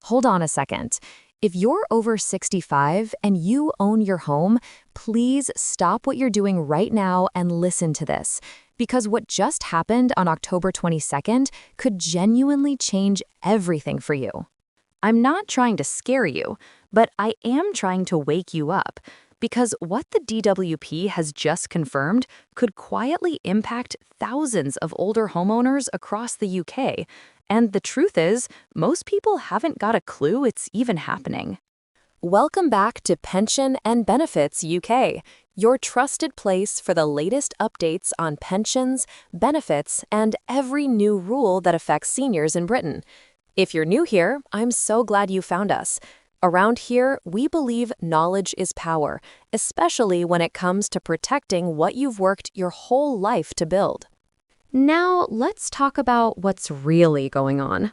hold on a second. If you're over 65 and you own your home, please stop what you're doing right now and listen to this. Because what just happened on October 22nd could genuinely change everything for you. I'm not trying to scare you, but I am trying to wake you up. Because what the DWP has just confirmed could quietly impact thousands of older homeowners across the UK. And the truth is, most people haven't got a clue it's even happening. Welcome back to Pension and Benefits UK, your trusted place for the latest updates on pensions, benefits, and every new rule that affects seniors in Britain. If you're new here, I'm so glad you found us. Around here, we believe knowledge is power, especially when it comes to protecting what you've worked your whole life to build. Now, let's talk about what's really going on.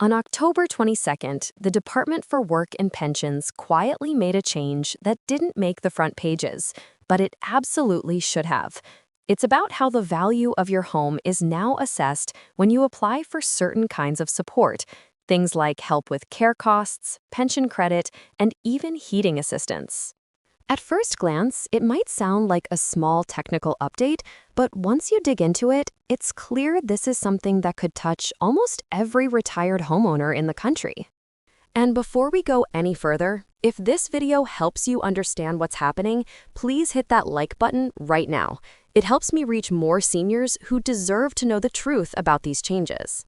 On October 22nd, the Department for Work and Pensions quietly made a change that didn't make the front pages, but it absolutely should have. It's about how the value of your home is now assessed when you apply for certain kinds of support. Things like help with care costs, pension credit, and even heating assistance. At first glance, it might sound like a small technical update, but once you dig into it, it's clear this is something that could touch almost every retired homeowner in the country. And before we go any further, if this video helps you understand what's happening, please hit that like button right now. It helps me reach more seniors who deserve to know the truth about these changes.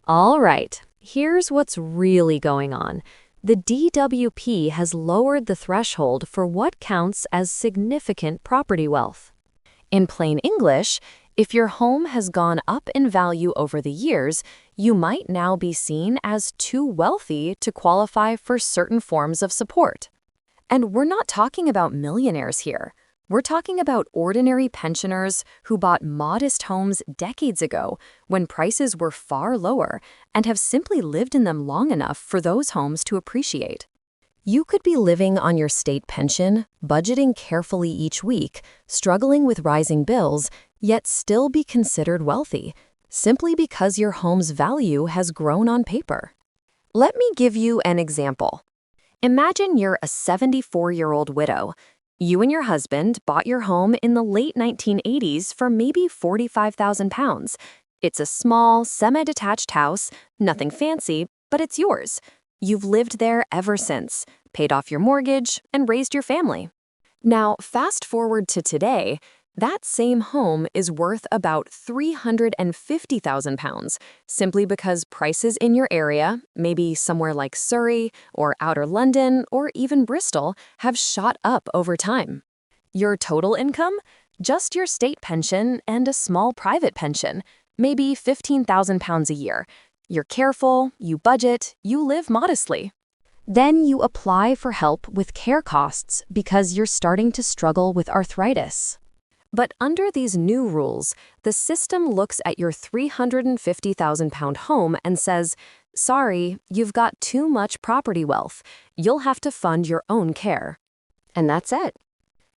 All right. Here's what's really going on. The DWP has lowered the threshold for what counts as significant property wealth. In plain English, if your home has gone up in value over the years, you might now be seen as too wealthy to qualify for certain forms of support. And we're not talking about millionaires here. We're talking about ordinary pensioners who bought modest homes decades ago when prices were far lower and have simply lived in them long enough for those homes to appreciate. You could be living on your state pension, budgeting carefully each week, struggling with rising bills, yet still be considered wealthy, simply because your home's value has grown on paper. Let me give you an example. Imagine you're a 74-year-old widow. You and your husband bought your home in the late 1980s for maybe £45,000. It's a small, semi-detached house, nothing fancy, but it's yours. You've lived there ever since, paid off your mortgage, and raised your family. Now, fast forward to today, that same home is worth about £350,000, simply because prices in your area, maybe somewhere like Surrey or Outer London or even Bristol, have shot up over time. Your total income? Just your state pension and a small private pension, maybe £15,000 a year. You're careful, you budget, you live modestly. Then you apply for help with care costs because you're starting to struggle with arthritis. But under these new rules, the system looks at your £350,000 home and says, sorry, you've got too much property wealth. You'll have to fund your own care. And that's it.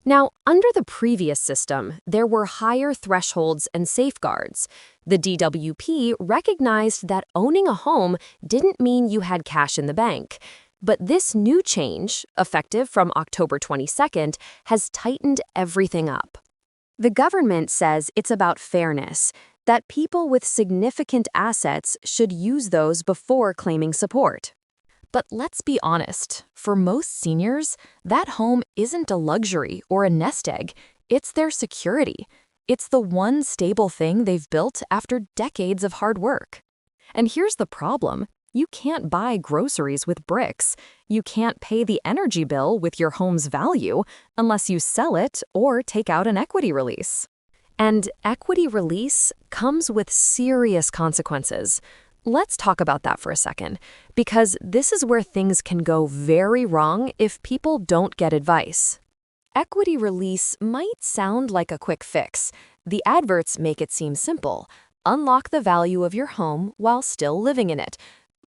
Now, under the previous system, there were higher thresholds and safeguards. The DWP recognized that owning a home didn't mean you had cash in the bank. But this new change, effective from October 22nd, has tightened everything up. The government says it's about fairness, that people with significant assets should use those before claiming support. But let's be honest, for most seniors, that home isn't a luxury or a nest egg, it's their security. It's the one stable thing they've built after decades of hard work. And here's the problem. You can't buy groceries with bricks. You can't pay the energy bill with your home's value unless you sell it or take out an equity release. And equity release comes with serious consequences. Let's talk about that for a second, because this is where things can go very wrong if people don't get advice. Equity release might sound like a quick fix. The adverts make it seem simple. Unlock the value of your home while still living in it.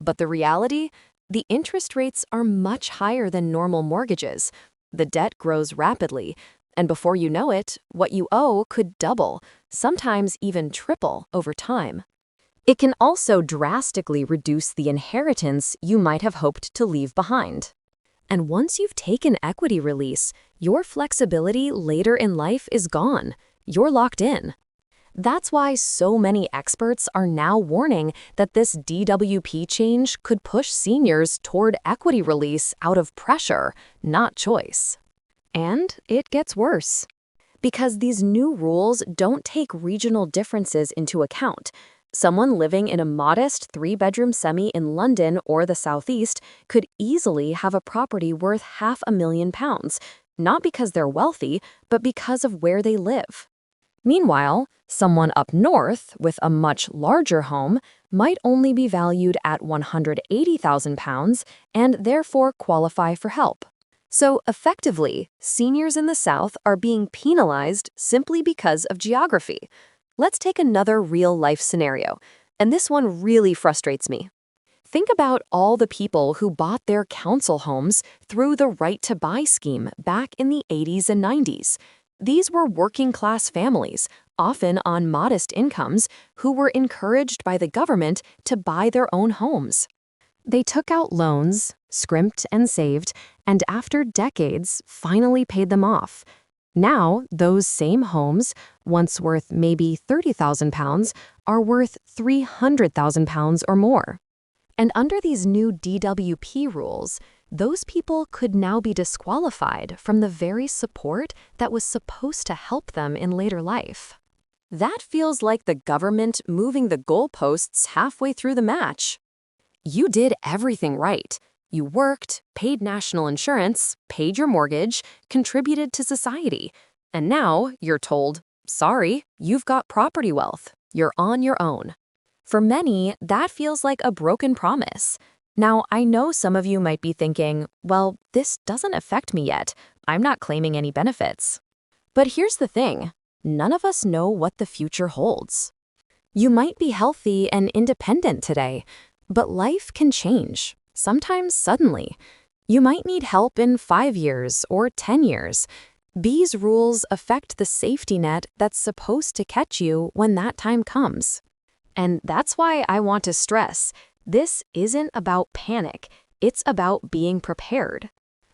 But the reality? The interest rates are much higher than normal mortgages. The debt grows rapidly, and before you know it, what you owe could double, sometimes even triple over time. It can also drastically reduce the inheritance you might have hoped to leave behind. And once you've taken equity release, your flexibility later in life is gone. You're locked in. That's why so many experts are now warning that this DWP change could push seniors toward equity release out of pressure, not choice. And it gets worse. Because these new rules don't take regional differences into account. Someone living in a modest 3-bedroom semi in London or the Southeast could easily have a property worth £500,000, not because they're wealthy, but because of where they live. Meanwhile, someone up north with a much larger home might only be valued at £180,000 and therefore qualify for help. So effectively, seniors in the South are being penalized simply because of geography. Let's take another real-life scenario, and this one really frustrates me. Think about all the people who bought their council homes through the Right to Buy scheme back in the 80s and 90s. These were working-class families, often on modest incomes, who were encouraged by the government to buy their own homes. They took out loans, scrimped and saved, and after decades, finally paid them off. Now, those same homes, once worth maybe £30,000, are worth £300,000 or more. And under these new DWP rules, those people could now be disqualified from the very support that was supposed to help them in later life. That feels like the government moving the goalposts halfway through the match. You did everything right. You worked, paid national insurance, paid your mortgage, contributed to society. And now you're told, sorry, you've got property wealth. You're on your own. For many, that feels like a broken promise. Now, I know some of you might be thinking, well, this doesn't affect me yet. I'm not claiming any benefits. But here's the thing. None of us know what the future holds. You might be healthy and independent today, but life can change. Sometimes suddenly. You might need help in 5 years or 10 years. These rules affect the safety net that's supposed to catch you when that time comes. And that's why I want to stress, this isn't about panic, it's about being prepared.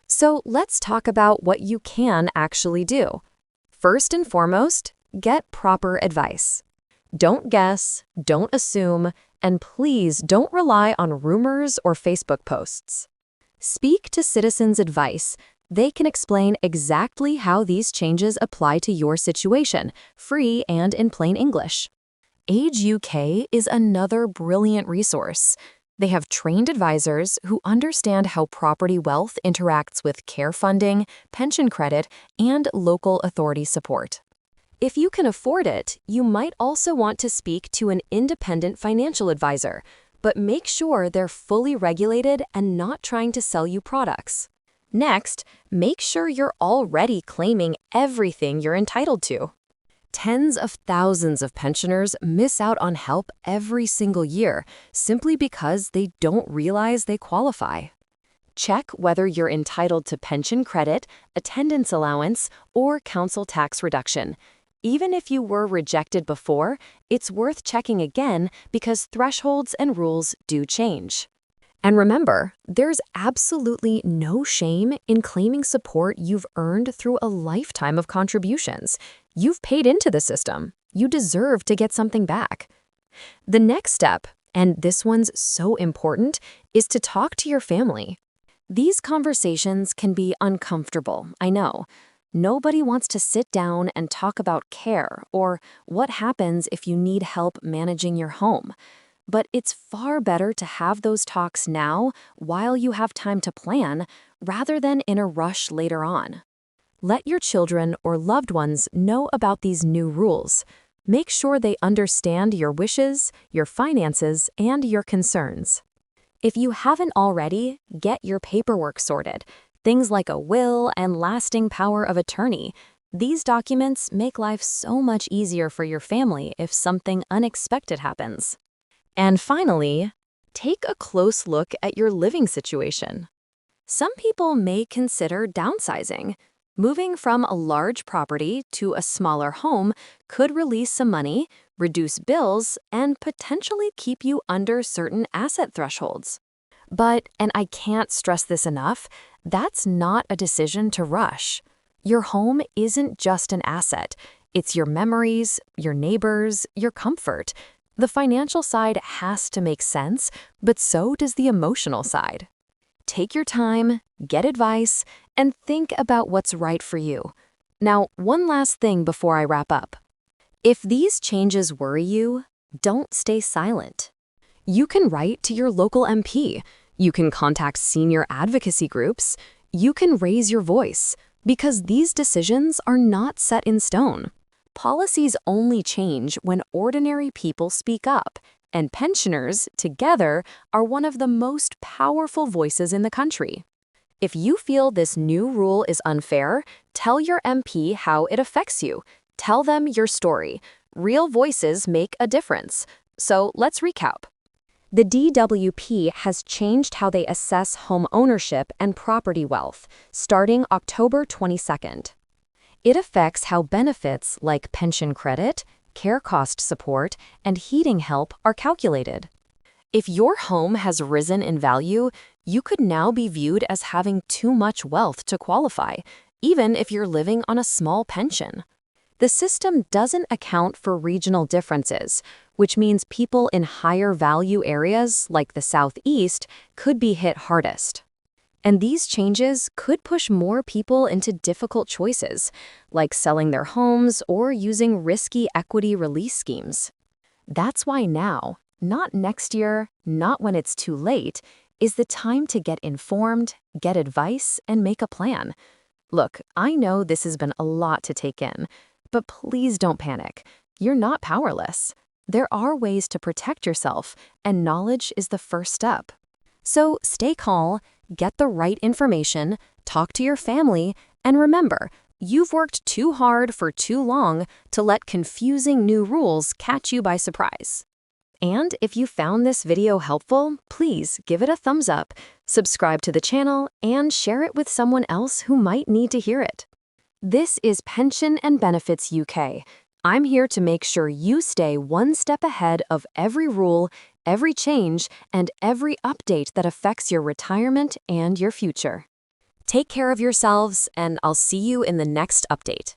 So let's talk about what you can actually do. First and foremost, get proper advice. Don't guess, don't assume, and please don't rely on rumors or Facebook posts. Speak to Citizens Advice. They can explain exactly how these changes apply to your situation, free and in plain English. Age UK is another brilliant resource. They have trained advisors who understand how property wealth interacts with care funding, pension credit, and local authority support. If you can afford it, you might also want to speak to an independent financial advisor, but make sure they're fully regulated and not trying to sell you products. Next, make sure you're already claiming everything you're entitled to. Tens of thousands of pensioners miss out on help every single year simply because they don't realize they qualify. Check whether you're entitled to pension credit, attendance allowance, or council tax reduction. Even if you were rejected before, it's worth checking again because thresholds and rules do change. And remember, there's absolutely no shame in claiming support you've earned through a lifetime of contributions. You've paid into the system. You deserve to get something back. The next step, and this one's so important, is to talk to your family. These conversations can be uncomfortable, I know. Nobody wants to sit down and talk about care or what happens if you need help managing your home. But it's far better to have those talks now while you have time to plan rather than in a rush later on. Let your children or loved ones know about these new rules. Make sure they understand your wishes, your finances, and your concerns. If you haven't already, get your paperwork sorted. Things like a will and lasting power of attorney. These documents make life so much easier for your family if something unexpected happens. And finally, take a close look at your living situation. Some people may consider downsizing. Moving from a large property to a smaller home could release some money, reduce bills, and potentially keep you under certain asset thresholds. But, and I can't stress this enough, that's not a decision to rush. Your home isn't just an asset. It's your memories, your neighbors, your comfort. The financial side has to make sense, but so does the emotional side. Take your time, get advice, and think about what's right for you. Now, one last thing before I wrap up. If these changes worry you, don't stay silent. You can write to your local MP. You can contact senior advocacy groups. You can raise your voice, because these decisions are not set in stone. Policies only change when ordinary people speak up, and pensioners, together, are one of the most powerful voices in the country. If you feel this new rule is unfair, tell your MP how it affects you. Tell them your story. Real voices make a difference. So let's recap. The DWP has changed how they assess home ownership and property wealth, starting October 22nd. It affects how benefits like pension credit, care cost support, and heating help are calculated. If your home has risen in value, you could now be viewed as having too much wealth to qualify, even if you're living on a small pension. The system doesn't account for regional differences, which means people in higher value areas like the Southeast could be hit hardest. And these changes could push more people into difficult choices, like selling their homes or using risky equity release schemes. That's why now, not next year, not when it's too late, is the time to get informed, get advice, and make a plan. Look, I know this has been a lot to take in, but please don't panic. You're not powerless. There are ways to protect yourself, and knowledge is the first step. So stay calm, get the right information, talk to your family, and remember, you've worked too hard for too long to let confusing new rules catch you by surprise. And if you found this video helpful, please give it a thumbs up, subscribe to the channel, and share it with someone else who might need to hear it. This is Pension and Benefits UK. I'm here to make sure you stay one step ahead of every rule, every change, and every update that affects your retirement and your future. Take care of yourselves, and I'll see you in the next update.